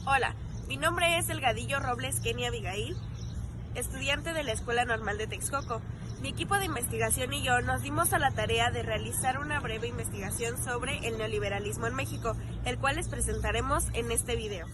Hola, mi nombre es Delgadillo Robles Kenia Abigail, estudiante de la Escuela Normal de Texcoco. Mi equipo de investigación y yo nos dimos a la tarea de realizar una breve investigación sobre el neoliberalismo en México, el cual les presentaremos en este video.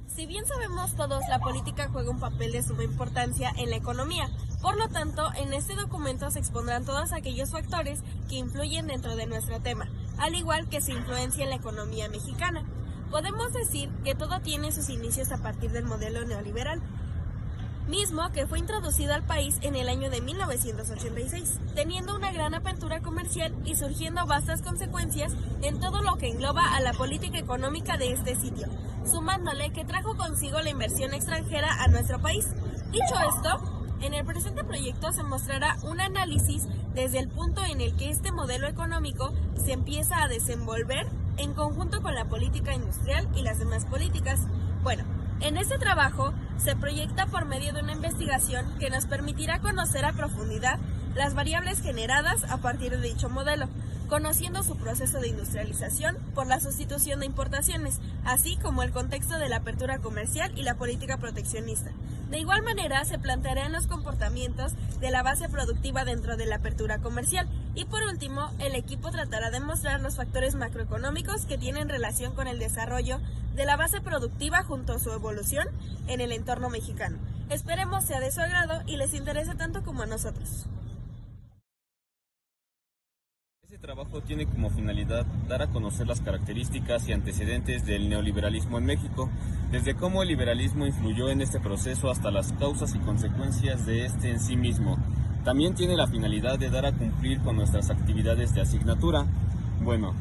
Si bien sabemos todos, la política juega un papel de suma importancia en la economía. Por lo tanto, en este documento se expondrán todos aquellos factores que influyen dentro de nuestro tema, al igual que su influencia en la economía mexicana. Podemos decir que todo tiene sus inicios a partir del modelo neoliberal, mismo que fue introducido al país en el año de 1986, teniendo una gran apertura comercial y surgiendo vastas consecuencias en todo lo que engloba a la política económica de este sitio, sumándole que trajo consigo la inversión extranjera a nuestro país. Dicho esto, en el presente proyecto se mostrará un análisis desde el punto en el que este modelo económico se empieza a desenvolver en conjunto con la política industrial y las demás políticas. Bueno, en este trabajo se proyecta por medio de una investigación que nos permitirá conocer a profundidad las variables generadas a partir de dicho modelo, conociendo su proceso de industrialización por la sustitución de importaciones, así como el contexto de la apertura comercial y la política proteccionista. De igual manera, se plantearán los comportamientos de la base productiva dentro de la apertura comercial. Y por último, el equipo tratará de mostrar los factores macroeconómicos que tienen relación con el desarrollo de la base productiva junto a su evolución en el entorno mexicano. Esperemos sea de su agrado y les interese tanto como a nosotros. Este trabajo tiene como finalidad dar a conocer las características y antecedentes del neoliberalismo en México, desde cómo el liberalismo influyó en este proceso hasta las causas y consecuencias de este en sí mismo. También tiene la finalidad de dar a cumplir con nuestras actividades de asignatura. Bueno,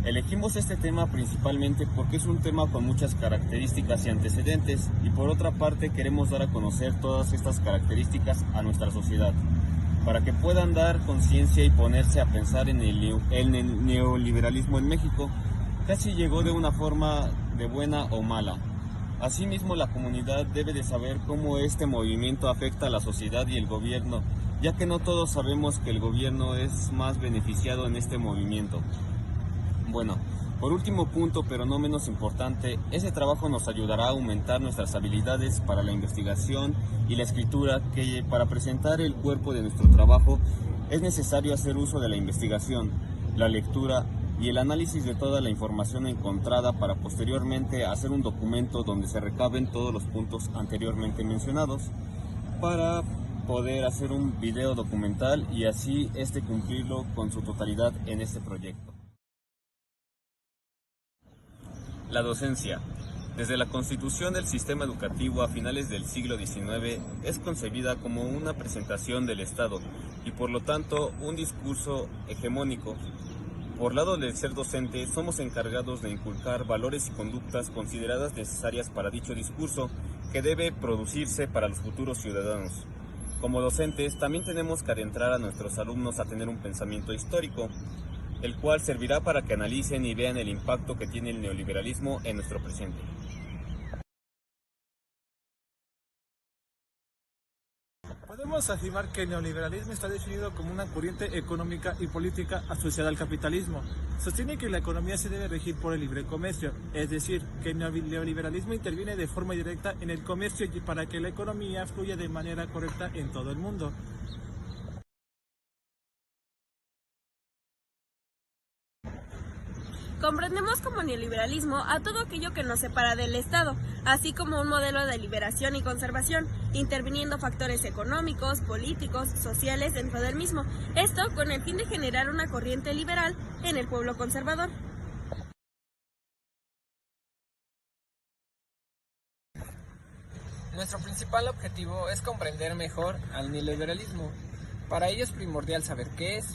elegimos este tema principalmente porque es un tema con muchas características y antecedentes, y por otra parte queremos dar a conocer todas estas características a nuestra sociedad, para que puedan dar conciencia y ponerse a pensar en el neoliberalismo en México. Casi llegó de una forma de buena o mala. Asimismo, la comunidad debe de saber cómo este movimiento afecta a la sociedad y el gobierno, ya que no todos sabemos que el gobierno es más beneficiado en este movimiento. Bueno, por último punto, pero no menos importante, ese trabajo nos ayudará a aumentar nuestras habilidades para la investigación y la escritura, que para presentar el cuerpo de nuestro trabajo es necesario hacer uso de la investigación, la lectura y el análisis de toda la información encontrada para posteriormente hacer un documento donde se recaben todos los puntos anteriormente mencionados, para poder hacer un video documental y así cumplirlo con su totalidad en este proyecto. La docencia. Desde la constitución del sistema educativo a finales del siglo XIX es concebida como una presentación del Estado y por lo tanto un discurso hegemónico. Por lado del ser docente, somos encargados de inculcar valores y conductas consideradas necesarias para dicho discurso que debe producirse para los futuros ciudadanos. Como docentes, también tenemos que adentrar a nuestros alumnos a tener un pensamiento histórico, el cual servirá para que analicen y vean el impacto que tiene el neoliberalismo en nuestro presente. Podemos afirmar que el neoliberalismo está definido como una corriente económica y política asociada al capitalismo. Sostiene que la economía se debe regir por el libre comercio, es decir, que el neoliberalismo interviene de forma directa en el comercio y para que la economía fluya de manera correcta en todo el mundo. Comprendemos como neoliberalismo a todo aquello que nos separa del Estado, así como un modelo de liberación y conservación, interviniendo factores económicos, políticos, sociales dentro del mismo. Esto con el fin de generar una corriente liberal en el pueblo conservador. Nuestro principal objetivo es comprender mejor al neoliberalismo. Para ello es primordial saber qué es,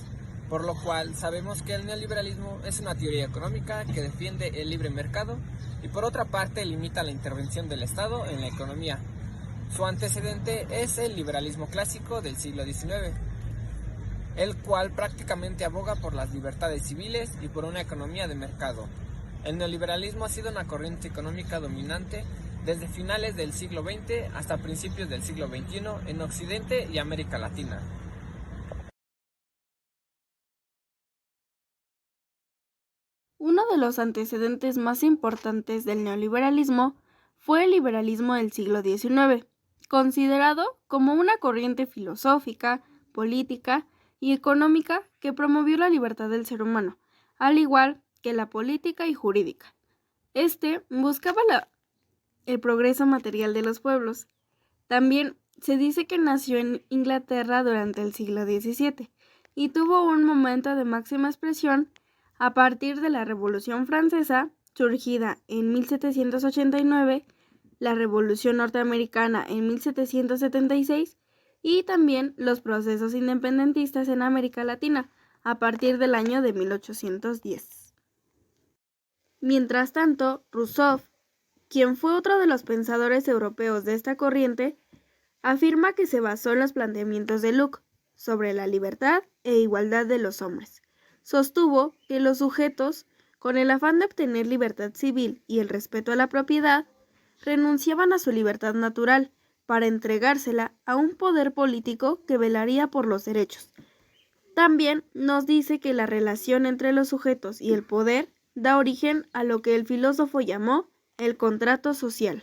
por lo cual sabemos que el neoliberalismo es una teoría económica que defiende el libre mercado y por otra parte limita la intervención del Estado en la economía. Su antecedente es el liberalismo clásico del siglo XIX, el cual prácticamente aboga por las libertades civiles y por una economía de mercado. El neoliberalismo ha sido una corriente económica dominante desde finales del siglo XX hasta principios del siglo XXI en Occidente y América Latina. Uno de los antecedentes más importantes del neoliberalismo fue el liberalismo del siglo XIX, considerado como una corriente filosófica, política y económica que promovió la libertad del ser humano, al igual que la política y jurídica. Este buscaba el progreso material de los pueblos. También se dice que nació en Inglaterra durante el siglo XVII y tuvo un momento de máxima expresión a partir de la Revolución Francesa, surgida en 1789, la Revolución Norteamericana en 1776 y también los procesos independentistas en América Latina a partir del año de 1810. Mientras tanto, Rousseau, quien fue otro de los pensadores europeos de esta corriente, afirma que se basó en los planteamientos de Locke sobre la libertad e igualdad de los hombres. Sostuvo que los sujetos, con el afán de obtener libertad civil y el respeto a la propiedad, renunciaban a su libertad natural para entregársela a un poder político que velaría por los derechos. También nos dice que la relación entre los sujetos y el poder da origen a lo que el filósofo llamó el contrato social.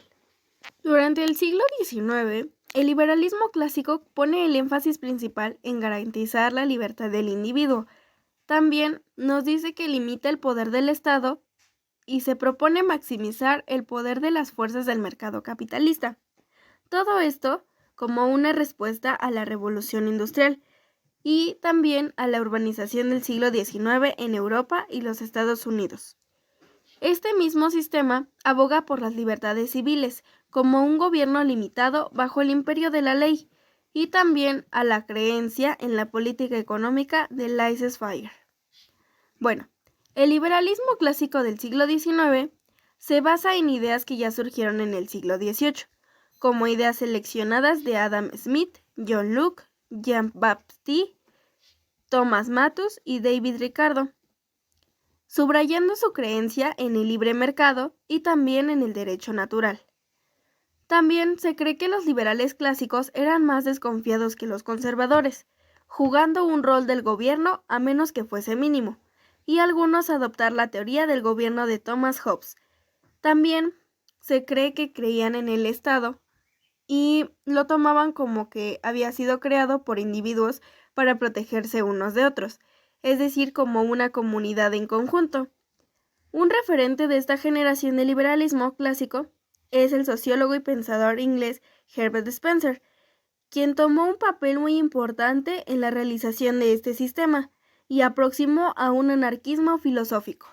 Durante el siglo XIX, el liberalismo clásico pone el énfasis principal en garantizar la libertad del individuo. También nos dice que limita el poder del Estado y se propone maximizar el poder de las fuerzas del mercado capitalista. Todo esto como una respuesta a la revolución industrial y también a la urbanización del siglo XIX en Europa y los Estados Unidos. Este mismo sistema aboga por las libertades civiles como un gobierno limitado bajo el imperio de la ley y también a la creencia en la política económica del laissez-faire. Bueno, el liberalismo clásico del siglo XIX se basa en ideas que ya surgieron en el siglo XVIII, como ideas seleccionadas de Adam Smith, John Locke, Jean-Baptiste, Thomas Malthus y David Ricardo, subrayando su creencia en el libre mercado y también en el derecho natural. También se cree que los liberales clásicos eran más desconfiados que los conservadores, jugando un rol del gobierno a menos que fuese mínimo, y algunos adoptar la teoría del gobierno de Thomas Hobbes. También se cree que creían en el Estado y lo tomaban como que había sido creado por individuos para protegerse unos de otros, es decir, como una comunidad en conjunto. Un referente de esta generación de liberalismo clásico es el sociólogo y pensador inglés Herbert Spencer, quien tomó un papel muy importante en la realización de este sistema y aproximó a un anarquismo filosófico.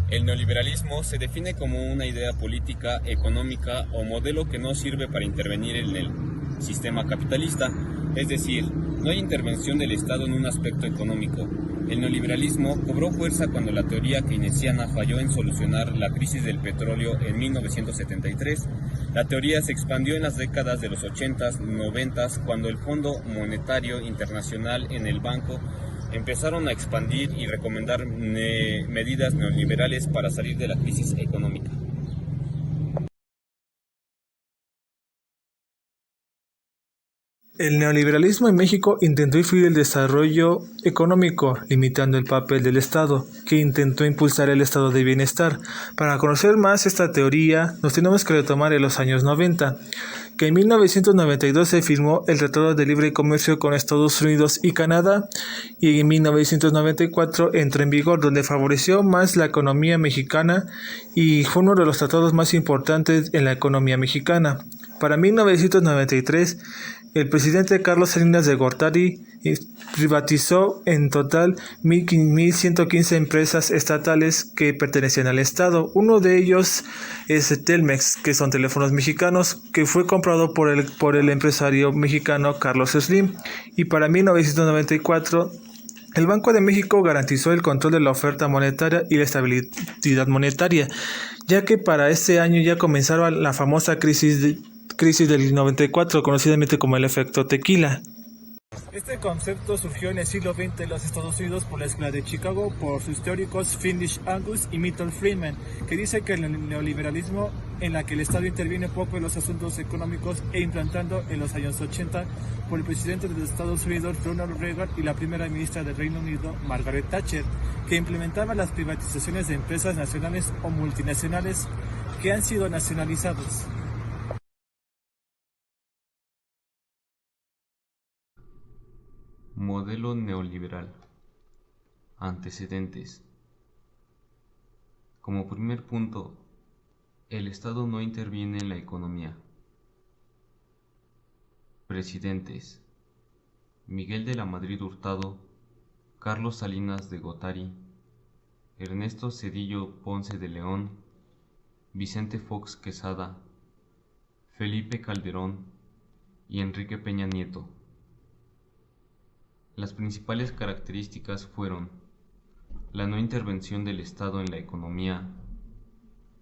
El neoliberalismo se define como una idea política, económica o modelo que no sirve para intervenir en el sistema capitalista, es decir, no hay intervención del Estado en un aspecto económico. El neoliberalismo cobró fuerza cuando la teoría keynesiana falló en solucionar la crisis del petróleo en 1973. La teoría se expandió en las décadas de los 80s, 90s, cuando el Fondo Monetario Internacional en el banco empezaron a expandir y recomendar medidas neoliberales para salir de la crisis económica. El neoliberalismo en México intentó influir el desarrollo económico, limitando el papel del Estado, que intentó impulsar el estado de bienestar. Para conocer más esta teoría, nos tenemos que retomar en los años 90, que en 1992 se firmó el Tratado de Libre Comercio con Estados Unidos y Canadá, y en 1994 entró en vigor, donde favoreció más la economía mexicana y fue uno de los tratados más importantes en la economía mexicana. Para 1993, el presidente Carlos Salinas de Gortari privatizó en total 1.115 empresas estatales que pertenecían al Estado. Uno de ellos es Telmex, que son teléfonos mexicanos, que fue comprado por el empresario mexicano Carlos Slim. Y para 1994, el Banco de México garantizó el control de la oferta monetaria y la estabilidad monetaria, ya que para este año ya comenzaba la famosa crisis del 94, conocidamente como el efecto tequila. Este concepto surgió en el siglo XX en los Estados Unidos por la Escuela de Chicago por sus teóricos Friedrich Angus y Milton Friedman, que dice que el neoliberalismo, en la que el Estado interviene poco en los asuntos económicos e implantando en los años 80 por el presidente de los Estados Unidos Ronald Reagan y la primera ministra del Reino Unido Margaret Thatcher, que implementaba las privatizaciones de empresas nacionales o multinacionales que han sido nacionalizados. Modelo neoliberal. Antecedentes. Como primer punto, el Estado no interviene en la economía. Presidentes: Miguel de la Madrid Hurtado, Carlos Salinas de Gortari, Ernesto Zedillo Ponce de León, Vicente Fox Quesada, Felipe Calderón y Enrique Peña Nieto. Las principales características fueron la no intervención del Estado en la economía,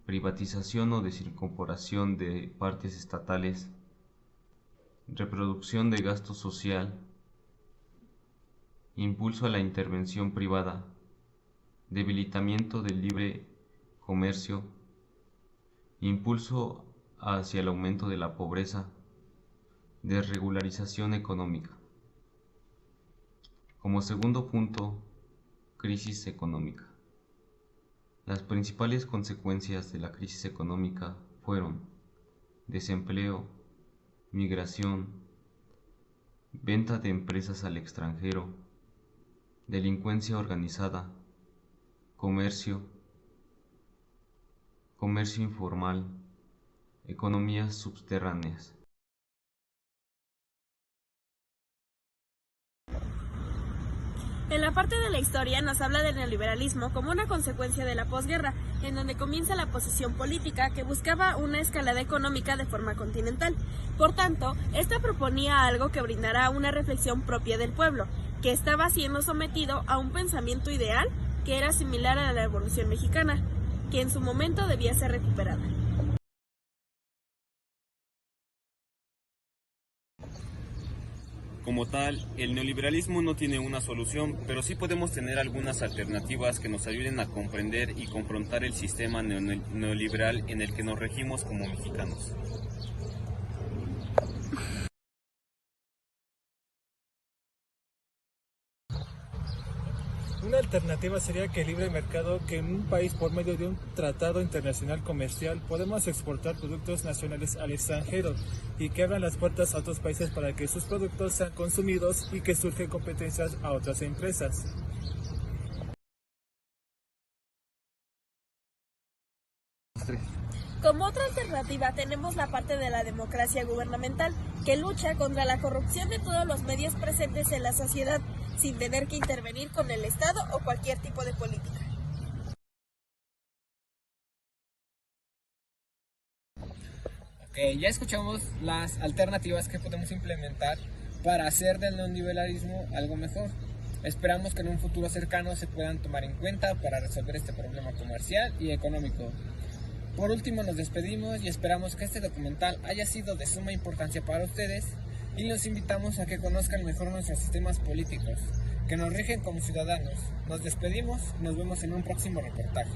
privatización o desincorporación de partes estatales, reproducción de gasto social, impulso a la intervención privada, debilitamiento del libre comercio, impulso hacia el aumento de la pobreza, desregularización económica. Como segundo punto, crisis económica. Las principales consecuencias de la crisis económica fueron desempleo, migración, venta de empresas al extranjero, delincuencia organizada, comercio informal, economías subterráneas. En la parte de la historia nos habla del neoliberalismo como una consecuencia de la posguerra, en donde comienza la posesión política que buscaba una escalada económica de forma continental. Por tanto, esta proponía algo que brindara una reflexión propia del pueblo, que estaba siendo sometido a un pensamiento ideal que era similar a la Revolución Mexicana, que en su momento debía ser recuperada. Como tal, el neoliberalismo no tiene una solución, pero sí podemos tener algunas alternativas que nos ayuden a comprender y confrontar el sistema neoliberal en el que nos regimos como mexicanos. Una alternativa sería que el libre mercado, que en un país por medio de un tratado internacional comercial podemos exportar productos nacionales al extranjero y que abran las puertas a otros países para que sus productos sean consumidos y que surgen competencias a otras empresas. Como otra alternativa tenemos la parte de la democracia gubernamental, que lucha contra la corrupción de todos los medios presentes en la sociedad, sin tener que intervenir con el Estado o cualquier tipo de política. Ya escuchamos las alternativas que podemos implementar para hacer del neoliberalismo algo mejor. Esperamos que en un futuro cercano se puedan tomar en cuenta para resolver este problema comercial y económico. Por último, nos despedimos y esperamos que este documental haya sido de suma importancia para ustedes y los invitamos a que conozcan mejor nuestros sistemas políticos, que nos rigen como ciudadanos. Nos despedimos, nos vemos en un próximo reportaje.